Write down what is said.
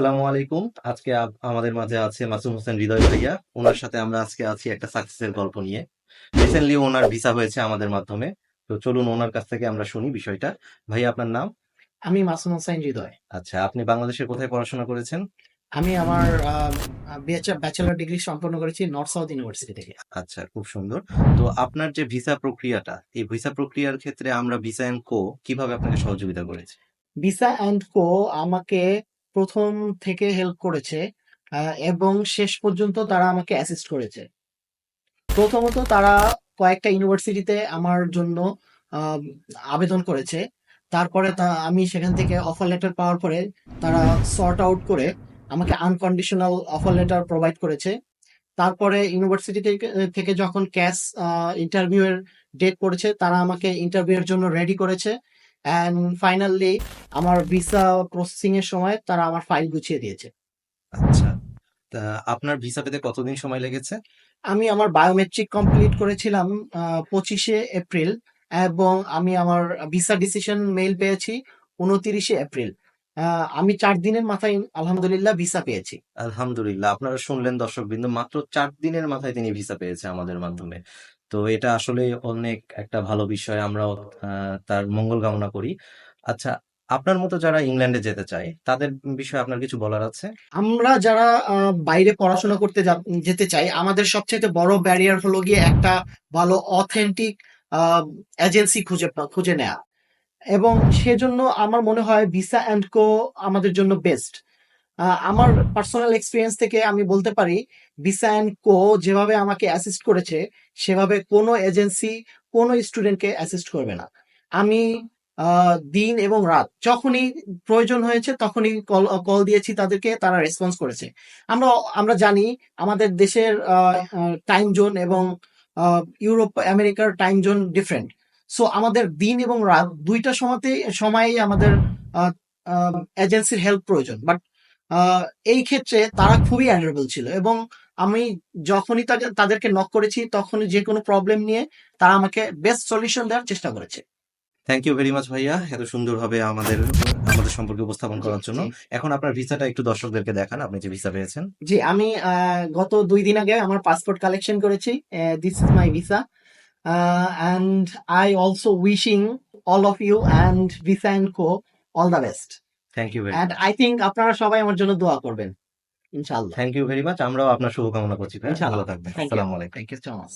আসসালামু আলাইকুম। আজকে আমাদের মাঝে আছে মাসুম হোসেন হৃদয় ভাইয়া। ওনার সাথে আমরা আজকে আছি একটা সাকসেসের গল্প নিয়ে। রিসেন্টলি ওনার ভিসা হয়েছে আমাদের মাধ্যমে। তো চলুন ওনার কাছ থেকে আমরা শুনি বিষয়টা। ভাইয়া, আপনার নাম? আমি মাসুম হোসাইন হৃদয়। আচ্ছা, আপনি বাংলাদেশের কোথায় পড়াশোনা করেছেন? আমি আমার ব্যাচেলর ডিগ্রি সম্পন্ন করেছি নর্থ সাউথ ইউনিভার্সিটি থেকে। আচ্ছা, খুব সুন্দর। তো আপনার যে ভিসা প্রক্রিয়াটা, এই ভিসা প্রক্রিয়ার ক্ষেত্রে আমরা ভিসা এন্ড কো কিভাবে আপনাকে সহযোগিতা করেছি? ভিসা অ্যান্ড কো আমাকে প্রথম থেকে হেল্প করেছে এবং শেষ পর্যন্ত তারা আমাকে অ্যাসিস্ট করেছে। প্রথমত তারা কয়েকটা ইউনিভার্সিটিতে আমার জন্য আহ, আবেদন করেছে। তারপরে আমি সেখান থেকে অফার লেটার পাওয়ার পরে তারা সর্ট আউট করে আমাকে আনকন্ডিশনাল অফার লেটার প্রোভাইড করেছে। তারপরে ইউনিভার্সিটি থেকে থেকে যখন ক্যাস ইন্টারভিউ এর ডেট পড়েছে, তারা আমাকে ইন্টারভিউ এর জন্য রেডি করেছে। অ্যান্ড ফাইনালি আমার ভিসা প্রসেসিং এর সময় তারা আমার ফাইল গুছিয়ে দিয়েছে। আচ্ছা, তা আপনার ভিসা পেতে কতদিন সময় লেগেছে? আমি আমার বায়োমেট্রিক কমপ্লিট করেছিলাম 25শে এপ্রিল, এবং আমি আমার ভিসা ডিসিশন মেইল পেয়েছি 29শে এপ্রিল। আমি 4 দিনের মাথায় আলহামদুলিল্লাহ ভিসা পেয়েছি। আলহামদুলিল্লাহ। আপনারা শুনলেন দর্শকবৃন্দ, মাত্র ৪ দিনের মাথায় তিনি ভিসা পেয়েছে আমাদের মাধ্যমে। তো এটা আসলে অনেক একটা ভালো বিষয়। আমরাও তার মঙ্গল কামনা করি। আচ্ছা, আপনার মতো যারা ইংল্যান্ডে যেতে চায় তাদের বিষয়ে আপনার কিছু বলার আছে? আমরা যারা বাইরে পড়াশোনা করতে যেতে চাই, আমাদের সবচেয়ে বড় ব্যারিয়ার হলো গিয়ে একটা ভালো অথেন্টিক এজেন্সি খুঁজে নেওয়া। এবং সেজন্য আমার মনে হয় ভিসা অ্যান্ড কো আমাদের জন্য বেস্ট। আমার পার্সোনাল এক্সপিরিয়েন্স থেকে আমি বলতে পারি, ভিসা অ্যান্ড কো যেভাবে আমাকে অ্যাসিস্ট করেছে, সেভাবে কোনো এজেন্সি কোনো স্টুডেন্টকে অ্যাসিস্ট করবে না। আমি দিন এবং রাত যখনই প্রয়োজন হয়েছে তখনই কল কল দিয়েছি তাদেরকে, তারা রেসপন্স করেছে। আমরা আমরা জানি আমাদের দেশের টাইম জোন এবং ইউরোপ আমেরিকার টাইম জোন ডিফারেন্ট। সো আমাদের দিন এবং রাত দুইটা সময়ই আমাদের এজেন্সির হেল্প প্রয়োজন। বাট এই ক্ষেত্রে তারা খুবই অ্যাডারেবল ছিল, এবং আমি যখনই তাদেরকে নক করেছি তখনই যে কোনো প্রবলেম নিয়ে তারা আমাকে বেস্ট সলিউশন দেওয়ার চেষ্টা করেছে। থ্যাংক ইউ ভেরি মাচ ভাইয়া, এত সুন্দরভাবে আমাদের আমাদের সম্পর্কে উপস্থাপন জি, করার জন্য। জি। এখন আপনার ভিসাটা একটু দর্শকদেরকে দেখান, আপনি যে ভিসা পেয়েছেন। জি, আমি গত 2 দিন আগে আমার পাসপোর্ট কালেকশন করেছি। This is my visa, and I also wishing all of you and visa and co all the best. Thank you very and much. I think আপনারা সবাই আমার জন্য দোয়া করবেন, ইনশাআল্লাহ। Thank you very much. আমরাও আপনার শুভকামনা করছি ভাইয়া, ভালো ইনশাআল্লাহ। থাকবেন। Thank you. আসসালামু আলাইকুম। Thank you so much.